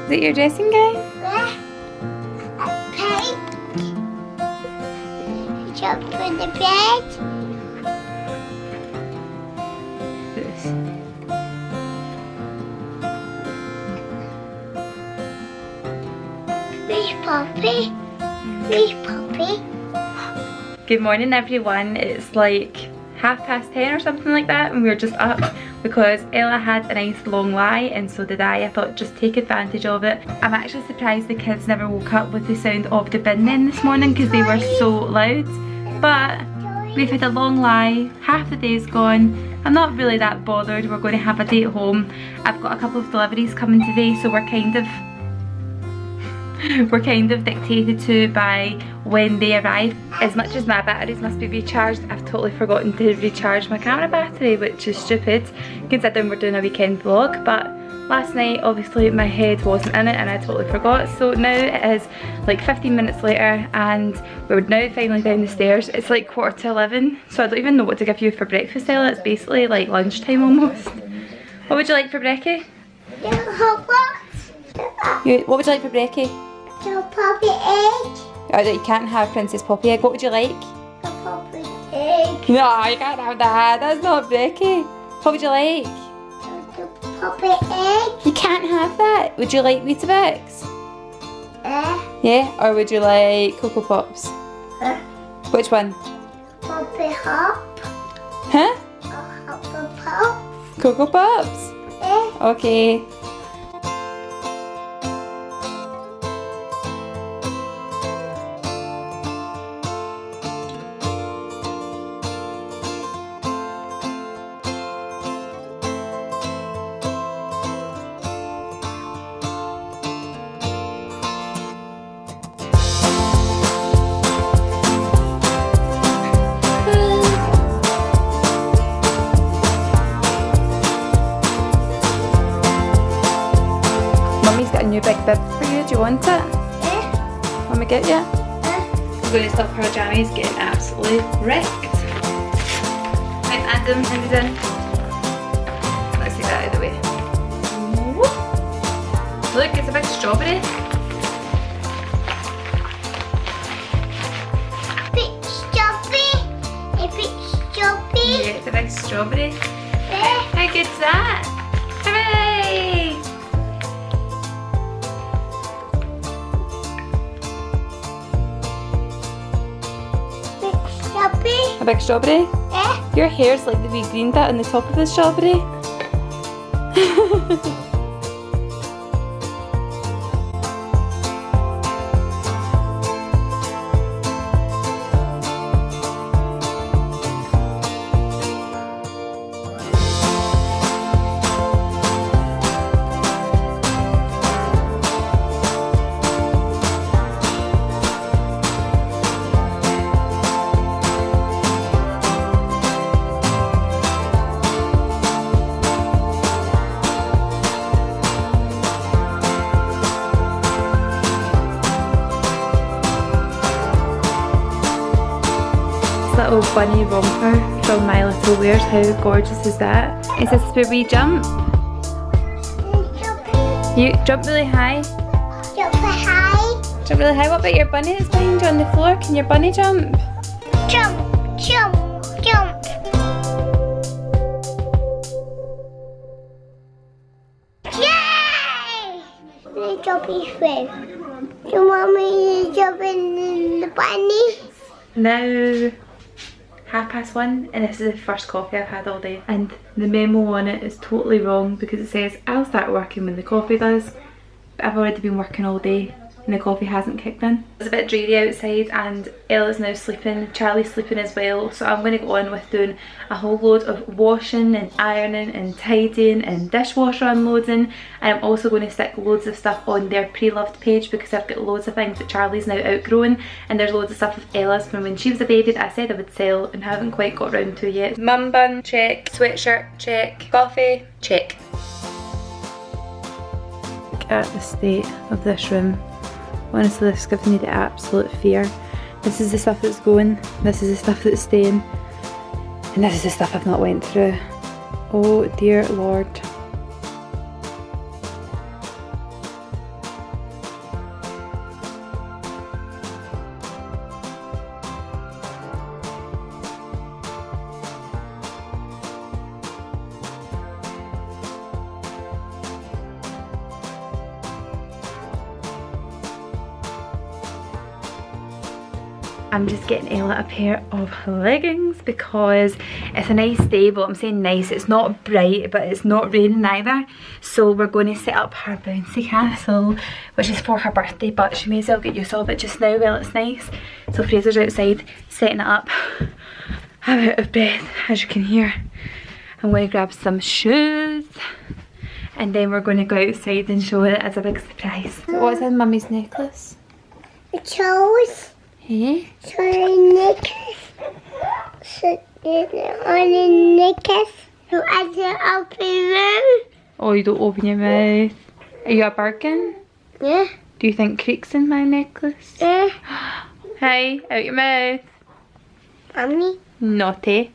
Is it your dressing gown? Yeah. Pink. Jump in the bed. Where's Poppy? Where's Poppy? Good morning everyone, it's like 10:30 or something like that, and we were just up because Ella had a nice long lie and so did I thought just take advantage of it. I'm actually surprised the kids never woke up with the sound of the bin men this morning because they were so loud, but we've had a long lie, half the day's gone. I'm not really that bothered, we're going to have a day at home. I've got a couple of deliveries coming today, so we're kind of dictated to by when they arrive. As much as my batteries must be recharged, I've totally forgotten to recharge my camera battery, which is stupid considering we're doing a weekend vlog. But last night obviously my head wasn't in it and I totally forgot, so now it is like 15 minutes later and we're now finally down the stairs. It's like 10:45, so I don't even know what to give you for breakfast, Ella. It's basically like lunchtime almost. What would you like for brekkie? What would you like for brekkie? The Poppy egg. Oh, you can't have Princess Poppy egg. What would you like? The Poppy egg. No, you can't have that. That's not brekkie. What would you like? The Poppy egg. You can't have that. Would you like Weetabix? Yeah? Or would you like Cocoa Pops? Which one? Poppy hop. Huh? Poppy pop. Cocoa Pops? Okay. Mummy's got a new big bib for you. Do you want it? Want me to get you? I'm going to stop her jammies getting absolutely wrecked. Right, Adam, hand it in. Let's take that out of the way. Look, it's a big strawberry. Big strawberry. A big strawberry. Yeah, it's a big strawberry. How good's that? Hooray! Big strawberry. A big strawberry? Your hair's like the wee green dot on the top of the strawberry. Little bunny romper from My Little Wears. How gorgeous is that? Is this where we jump? You jump really high? Jump high. Jump really high. What about your bunny that's behind you on the floor? Can your bunny jump? Jump, jump, jump. Yay! The jumpy swim. You want me to jump in the bunny? Now 1:30 and this is the first coffee I've had all day, and the memo on it is totally wrong because it says I'll start working when the coffee does, but I've already been working all day and the coffee hasn't kicked in. It's a bit dreary outside and Ella's now sleeping, Charlie's sleeping as well, so I'm going to go on with doing a whole load of washing and ironing and tidying and dishwasher unloading, and I'm also going to stick loads of stuff on their pre-loved page because I've got loads of things that Charlie's now outgrown, and there's loads of stuff of Ella's from when she was a baby that I said I would sell and haven't quite got around to yet. Mum bun, check. Sweatshirt, check. Coffee, check. Look at the state of this room. Honestly, this gives me the absolute fear. This is the stuff that's going, this is the stuff that's staying, and this is the stuff I've not went through. Oh dear Lord. I'm just getting Ella a pair of leggings because it's a nice day. Well, I'm saying nice, it's not bright but it's not raining either. So we're going to set up her bouncy castle, which is for her birthday, but she may as well get use of it just now while it's nice. So Fraser's outside setting it up. I'm out of breath, as you can hear. I'm going to grab some shoes and then we're going to go outside and show it as a big surprise. So what's in Mummy's necklace? The toes. Hey? So the necklace. So on the necklace. So I can open them. Oh, you don't open your mouth. Are you a Birkin? Yeah. Do you think creek's in my necklace? Yeah. Hey, out your mouth. Mommy. Naughty.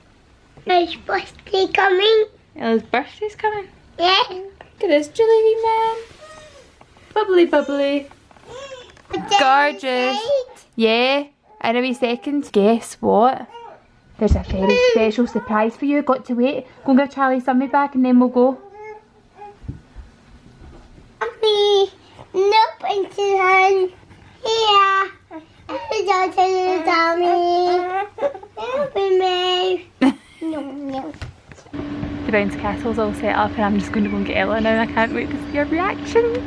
There's birthday coming. Ella's birthday's coming. Yeah. Look at this jolly man. Bubbly, bubbly. Gorgeous. Yeah, in a wee second. Guess what? There's a very special surprise for you. Got to wait. Go and give Charlie Summy back and then we'll go. Mommy. Nope, into hand. Here. Don't tell me. Open me. No. The bounce castle's all set up and I'm just going to go and get Ella now. I can't wait to see her reaction.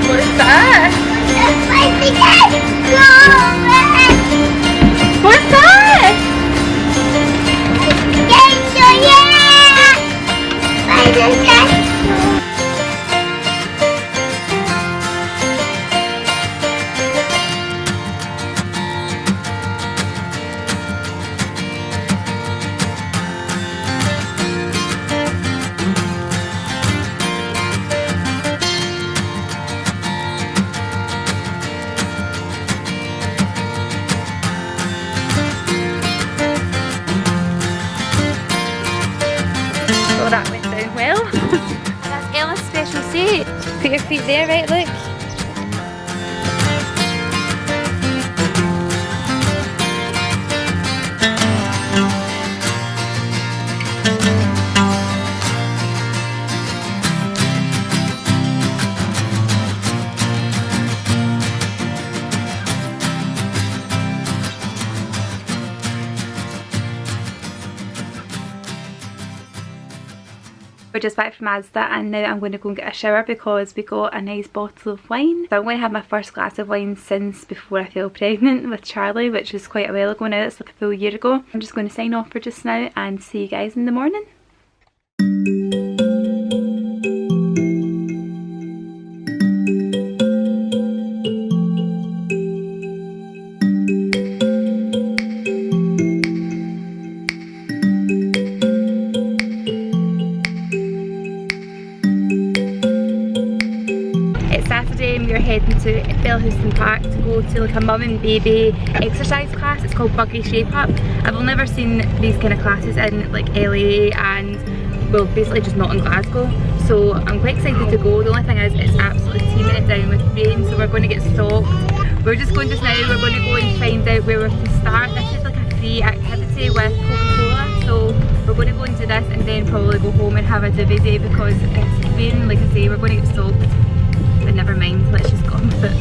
What's that? What's that? So that went down well. That's Ella's special seat. Put your feet there, right, look. We're just back from Asda and now I'm going to go and get a shower because we got a nice bottle of wine. So I'm going to have my first glass of wine since before I fell pregnant with Charlie, which was quite a while ago now. It's like a full year ago. I'm just going to sign off for just now and see you guys in the morning. Saturday and we were heading to Bellhouston Park to go to like a mum and baby exercise class. It's called Buggy Shape Up. I've only ever seen these kind of classes in like LA and well basically just not in Glasgow. So I'm quite excited to go. The only thing is it's absolutely teeming it down with rain, so we're going to get soaked. We're just going just now, we're going to go and find out where we're to start. This is like a free activity with Coca-Cola, so we're going to go and do this and then probably go home and have a duvet day because it's raining. Like I say, we're going to get soaked. But never mind, let's just go on with it.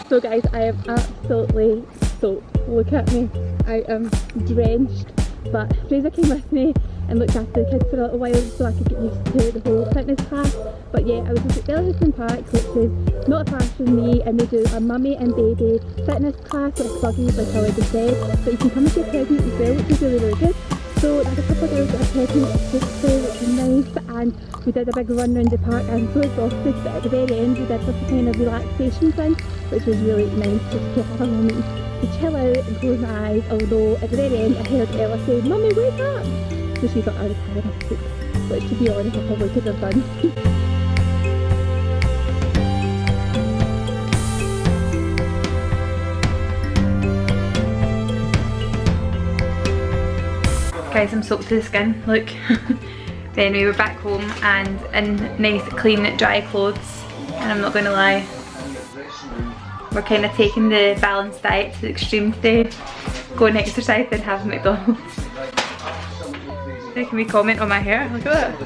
So guys, I am absolutely soaked. Look at me. I am drenched. But Fraser came with me and looked after the kids for a little while so I could get used to the whole fitness class. But yeah, I was at Bellhouston Park, which is not far from me, and they do a mummy and baby fitness class with buggies like I already said. But you can come if you're pregnant as well, which is really, really good. So there's a couple of girls that are pregnant yesterday, which is nice, and we did a big run around the park. I'm so exhausted, but at the very end we did like a kind of relaxation thing, which was really nice just to have a moment to chill out and close my eyes, although at the very end I heard Ella say, "Mummy, wake up!" So she thought I was having a sleep, which to be honest I probably could have done. Guys, I'm soaked to the skin, look. Then we were back home and in nice clean dry clothes, and I'm not going to lie, we're kind of taking the balanced diet to the extreme today, going exercise and having McDonald's. Can we comment on my hair? Look at that.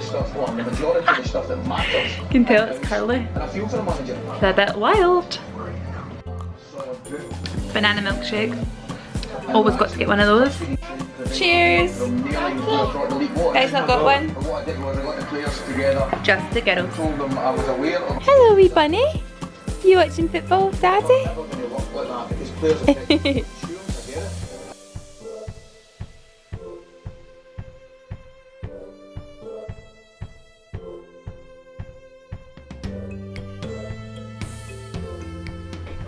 You can tell it's curly. It's a bit wild. Banana milkshake. Always got to get one of those. Cheers! Guys, not got one? Just the girls. Hello wee bunny. You watching football, Daddy?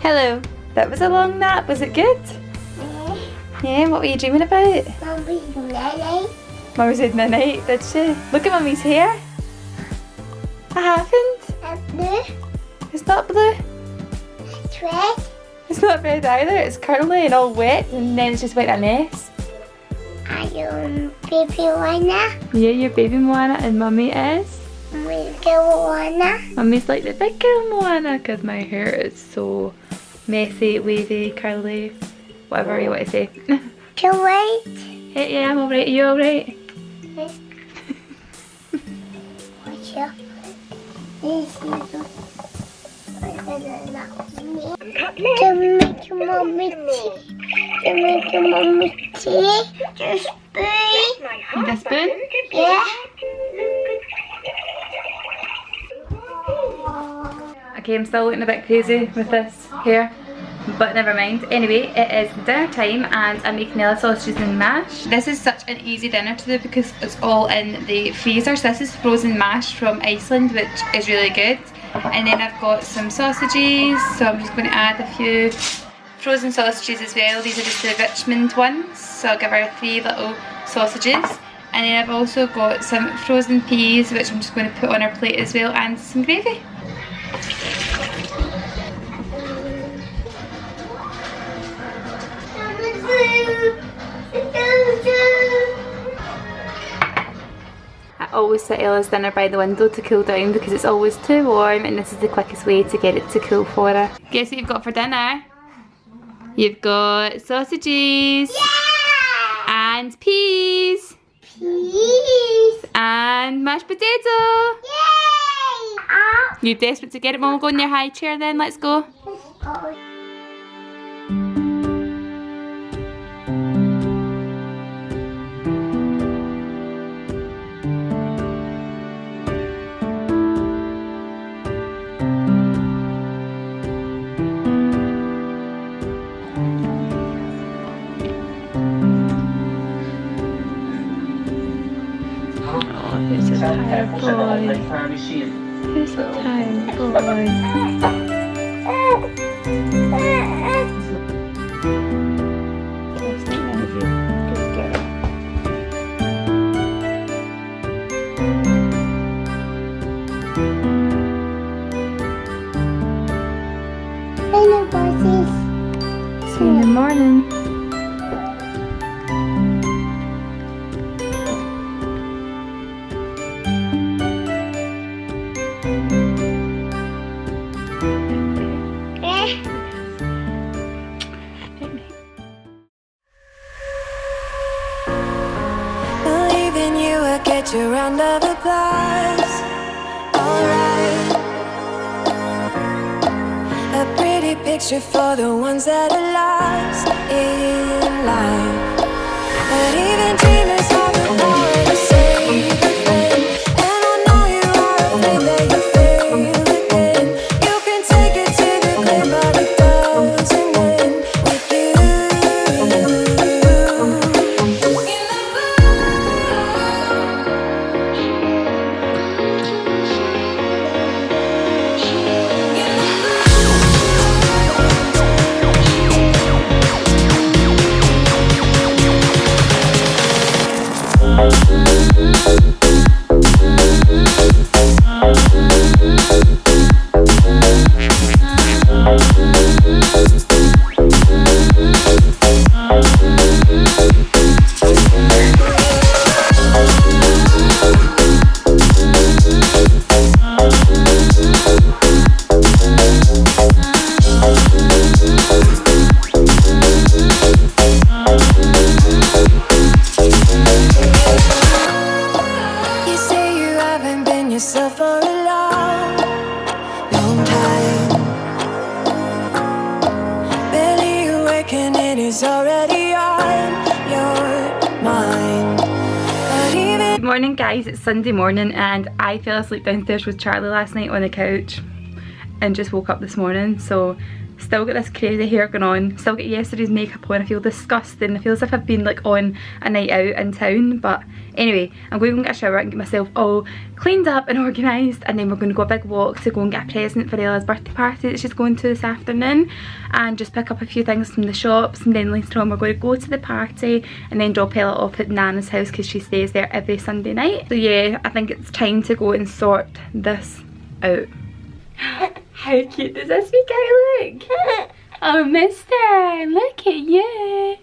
Hello. That was a long nap. Was it good? Yeah, what were you dreaming about? Mummy's night. Mummy said night, did she? Look at Mummy's hair. What happened? That's blue. It's not blue. It's red. It's not red either. It's curly and all wet, and then it's just like a mess. Are you baby Moana? Yeah, you're baby Moana and Mummy is? Mummy's girl Moana. Mummy's like the big girl Moana because my hair is so messy, wavy, curly, whatever you want to say. You right? Hey, yeah, I'm alright. Are you alright? Yes. What's your... This is... To make your mommy tea. To make your mommy tea. Just spoon. The spoon? Yeah. Okay, I'm still looking a bit crazy with this hair, but never mind. Anyway, it is dinner time and I'm making Nella sausages and mash. This is such an easy dinner to do because it's all in the freezer. So this is frozen mash from Iceland, which is really good. And then I've got some sausages, so I'm just going to add a few frozen sausages as well. These are just the Richmond ones, so I'll give her 3 little sausages. And then I've also got some frozen peas, which I'm just going to put on her plate as well, and some gravy. I always set Ella's dinner by the window to cool down because it's always too warm, and this is the quickest way to get it to cool for her. Guess what you've got for dinner? You've got sausages. Yeah! And peas. Peas. And mashed potato. Yay! You desperate to get it? Mum, we'll go in your high chair then, let's go. Who's a tired boy? Who's a tired boy? Hello, bosses. See you in the morning. Believe in you, I'll get your round of applause. Alright. A pretty picture for the ones that are lost in life. But even dreamers have the power to save a friend. And I know you are afraid that you fail again. You can take it to the clear, but it doesn't end with you. Morning guys, it's Sunday morning and I fell asleep downstairs with Charlie last night on the couch and just woke up this morning, so still got this crazy hair going on, still got yesterday's makeup on. I feel disgusting. I feel as if I've been like on a night out in town, but anyway, I'm going to go and get a shower and get myself all cleaned up and organised, and then we're going to go a big walk to go and get a present for Ella's birthday party that she's going to this afternoon, and just pick up a few things from the shops, and then later on we're going to go to the party and then drop Ella off at Nana's house because she stays there every Sunday night. So yeah, I think it's time to go and sort this out. How cute does this big guy look? Oh, mister, look at you.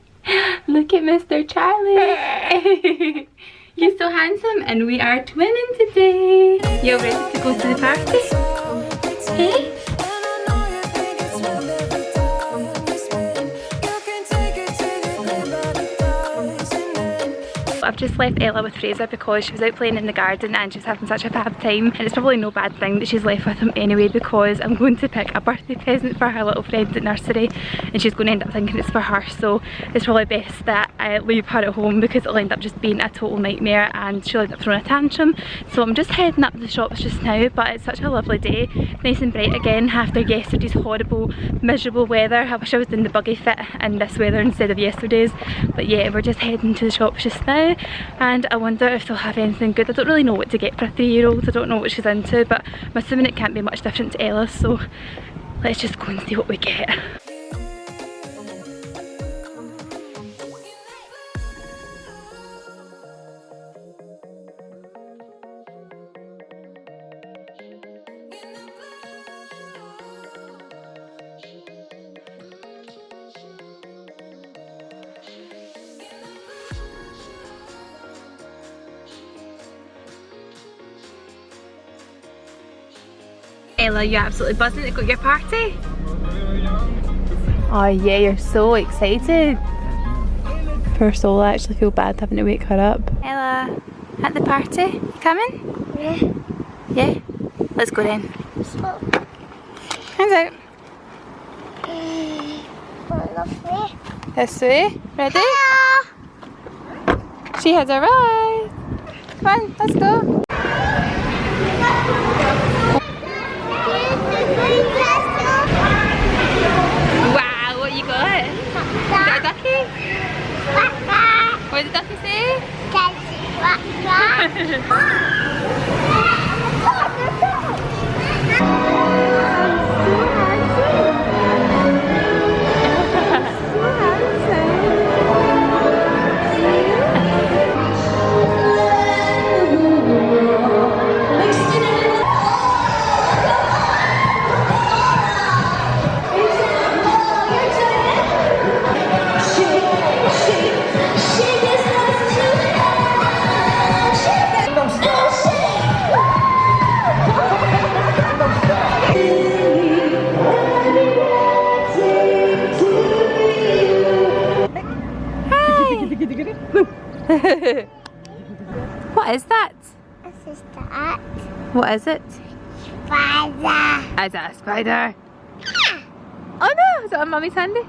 Look at Mr. Charlie. You're so handsome and we are twinning today. You ready to go to the party? Hey? I've just left Ella with Fraser because she was out playing in the garden and she's having such a fab time, and it's probably no bad thing that she's left with him anyway, because I'm going to pick a birthday present for her little friend at nursery and she's going to end up thinking it's for her, so it's probably best that I leave her at home because it'll end up just being a total nightmare and she'll end up throwing a tantrum. So I'm just heading up to the shops just now, but it's such a lovely day. It's nice and bright again after yesterday's horrible miserable weather. I wish I was in the buggy fit in this weather instead of yesterday's, but yeah, we're just heading to the shops just now. And I wonder if they'll have anything good. I don't really know what to get for a 3-year-old. I don't know what she's into, but I'm assuming it can't be much different to Ella, so let's just go and see what we get. Ella, you absolutely buzzing to go to your party? Oh yeah, you're so excited. Poor soul, I actually feel bad having to wake her up. Ella, at the party, you coming? Yeah. Yeah? Let's go then. Hands out. This way. Ready? Hello. She has arrived. Come on, let's go. Wow, what you got? You got a ducky? What did the ducky say? What is that? This is that. What is it? Spider. Is it a spider? Oh no! Is it on Mummy's handy?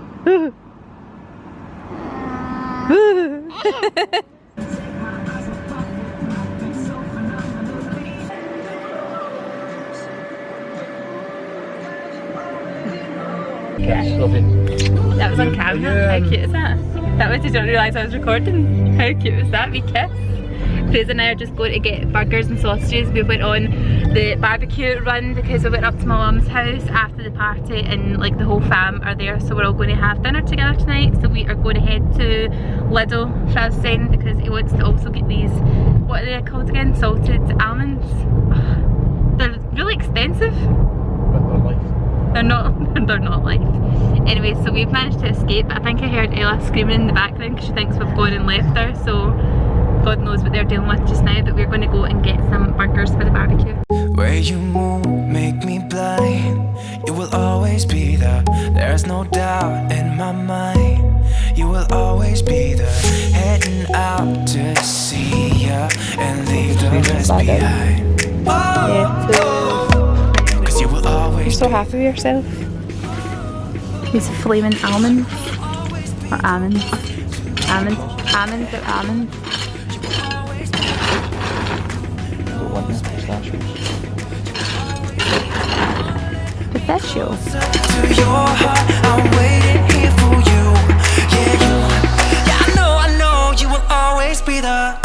That was on camera. How cute is that? That was, you didn't realise I was recording. How cute was that? We kissed. Fraser and I are just going to get burgers and sausages. We went on the barbecue run because we went up to my mum's house after the party and like the whole fam are there, so we're all going to have dinner together tonight. So we are going to head to Lidl, Frav's saying, because he wants to also get these, what are they called again? Salted almonds. They're really expensive. They're not life. Anyway, so we've managed to escape. I think I heard Ella screaming in the background because she thinks we've gone and left her, so God knows what they're dealing with just now, but we're going to go and get some burgers for the barbecue. Where you move make me blind. You will always be there. There's no doubt in my mind. You will always be there. Heading out to see ya and leave the rest behind. Cause you will always. You're so happy with yourself. These flaming almonds. Or almonds. Almonds or almonds. pistachios. Pistachio. To your heart, I'm waiting here for you. Yeah, you. Yeah, I know you will always be the.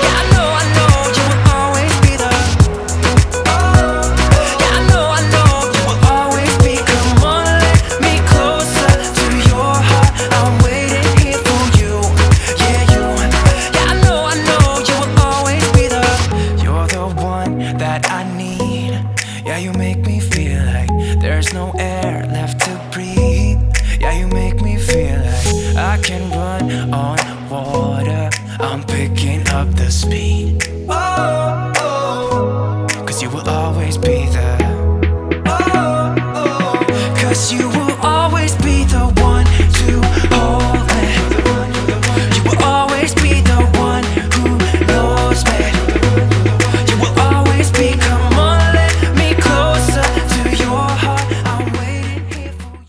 Yeah, I know you will always be the. Yeah, I know you will always be. Come on, let me closer to your heart. I'm waiting here for you. Yeah, you. Yeah, I know you will always be the. You're the one that I need. Yeah, you make me feel like there's no air left to breathe. Yeah, you make me feel like I can run on water. I'm picking up the speed. Oh, 'cause you will always be